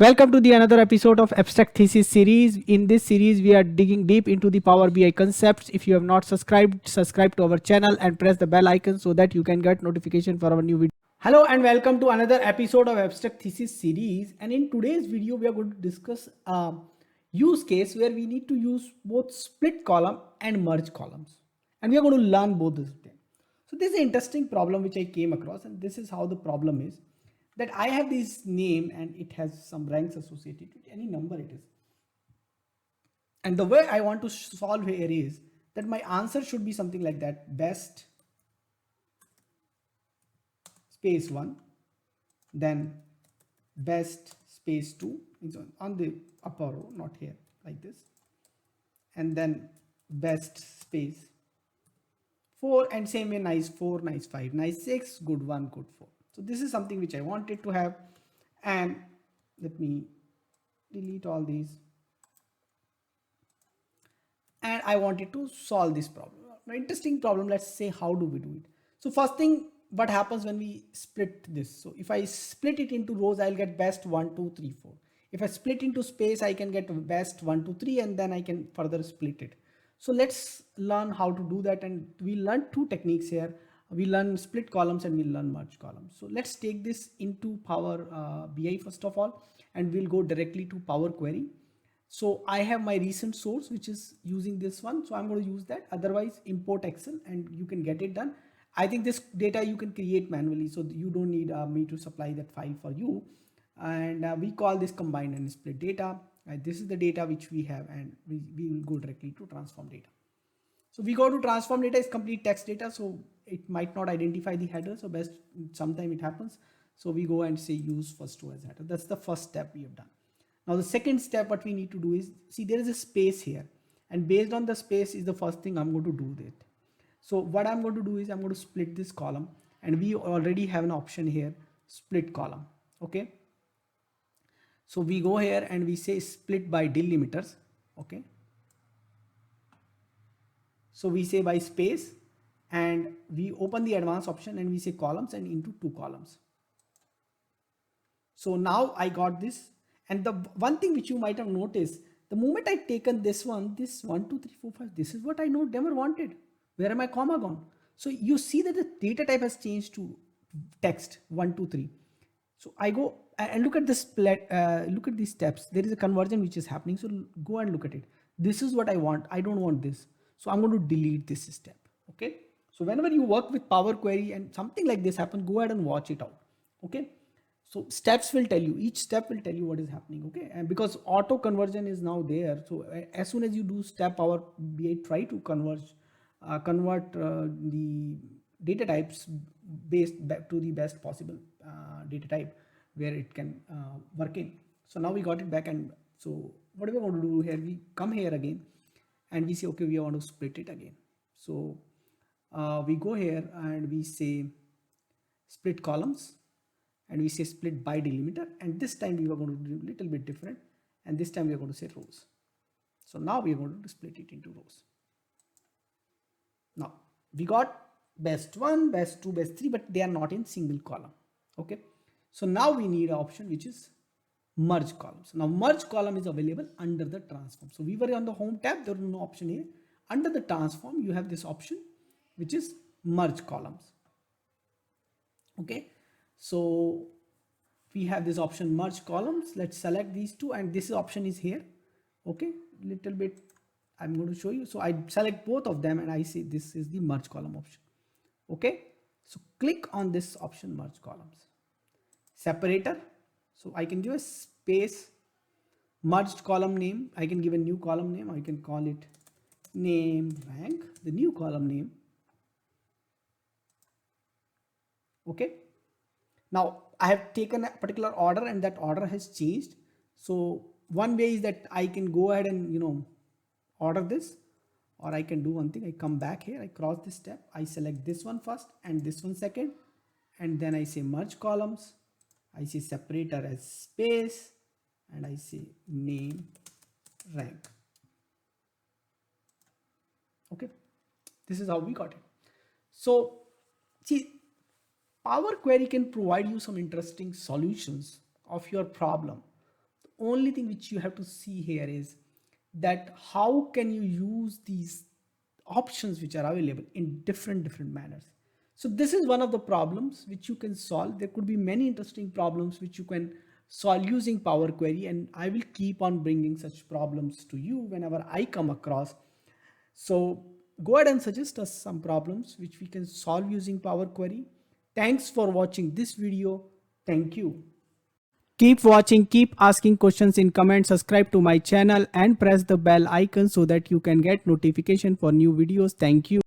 Welcome to the another episode of Abstract Thesis series. In this series, we are digging deep into the Power BI concepts. If you have not subscribed, subscribe to our channel and press the bell icon so that you can get notification for our new video. Hello and welcome to another episode of Abstract Thesis series. And in today's video, we are going to discuss a use case where we need to use both split column and merge columns. And we are going to learn both this. So this is an interesting problem which I came across, and this is how the problem is. That I have this name and it has some ranks associated with any number it is. And the way I want to solve here is that my answer should be something like that: best space 1, then best space 2, it's on the upper row, not here, like this, and then best space 4, and same way nice 4, nice 5, nice 6, good 1, good 4. So this is something which I wanted to have, and let me delete all these, and I wanted to solve this problem. An interesting problem. Let's say, how do we do it? So first thing, what happens when we split this? So if I split it into rows, I'll get best 1, 2, 3, 4. If I split into space, I can get best 1, 2, 3, and then I can further split it. So let's learn how to do that, and we learn two techniques here. We learn split columns and we learn merge columns. So let's take this into Power BI first of all, and we'll go directly to Power Query. So I have my recent source which is using this one, so I'm going to use that. Otherwise, import Excel and you can get it done. I think this data you can create manually, so you don't need me to supply that file for you. And we call this combined and split data. This is the data which we have, and we will go directly to transform data. So we go to transform data is complete text data, so it might not identify the header. So best sometime it happens. So we go and say use first row as header. That's the first step we have done. Now the second step what we need to do is, see, there is a space here, and based on the space is the first thing I'm going to do that. So what I'm going to do is I'm going to split this column, and we already have an option here, split column. Okay. So we go here and we say split by delimiters. Okay. So we say by space, and we open the advanced option and we say columns and into 2 columns. So now I got this. And the one thing which you might have noticed, the moment I taken this 1, 2, 3, 4, 5, this is what I never wanted. Where am I comma gone? So you see that the data type has changed to text 1, 2, 3. So I go and look at this, look at these steps. There is a conversion which is happening. So go and look at it. This is what I want. I don't want this. So I'm going to delete this step. Okay. So whenever you work with Power Query and something like this happens, go ahead and watch it out. Okay. So steps will tell you, each step will tell you what is happening. Okay. And because auto conversion is now there. So as soon as you do step Power BI, try to convert the data types based back to the best possible data type where it can work in. So now we got it back, and so what are we going to do here? We come here again and we say, okay, we want to split it again. So we go here and we say split columns, and we say split by delimiter, and this time we are going to do a little bit different, and this time we are going to say rows. So now we are going to split it into rows. Now we got best 1, best 2, best 3, but they are not in single column. Okay. So now we need an option which is merge columns. Now merge column is available under the transform. So we were on the home tab, there was no option here. Under the transform, you have this option which is merge columns. Okay. So we have this option merge columns. Let's select these two, and this option is here. Okay. Little bit I'm going to show you. So I select both of them and I say this is the merge column option. Okay. So click on this option, merge columns. Separator. So I can give a space, merged column name. I can give a new column name. I can call it name rank, the new column name. Okay. Now I have taken a particular order and that order has changed. So one way is that I can go ahead and, order this, or I can do one thing. I come back here, I cross this step, I select this one first and this one second, and then I say merge columns. I say separator as space, and I say name rank. Okay. This is how we got it. So see, Power Query can provide you some interesting solutions of your problem only thing which you have to see here is that how can you use these options which are available in different manners. So this is one of the problems which you can solve. There could be many interesting problems which you can solve using Power Query, and I will keep on bringing such problems to you whenever I come across. So go ahead and suggest us some problems which we can solve using Power Query. Thanks for watching this video. Thank you. Keep watching, keep asking questions in comments, subscribe to my channel and press the bell icon so that you can get notification for new videos. Thank you.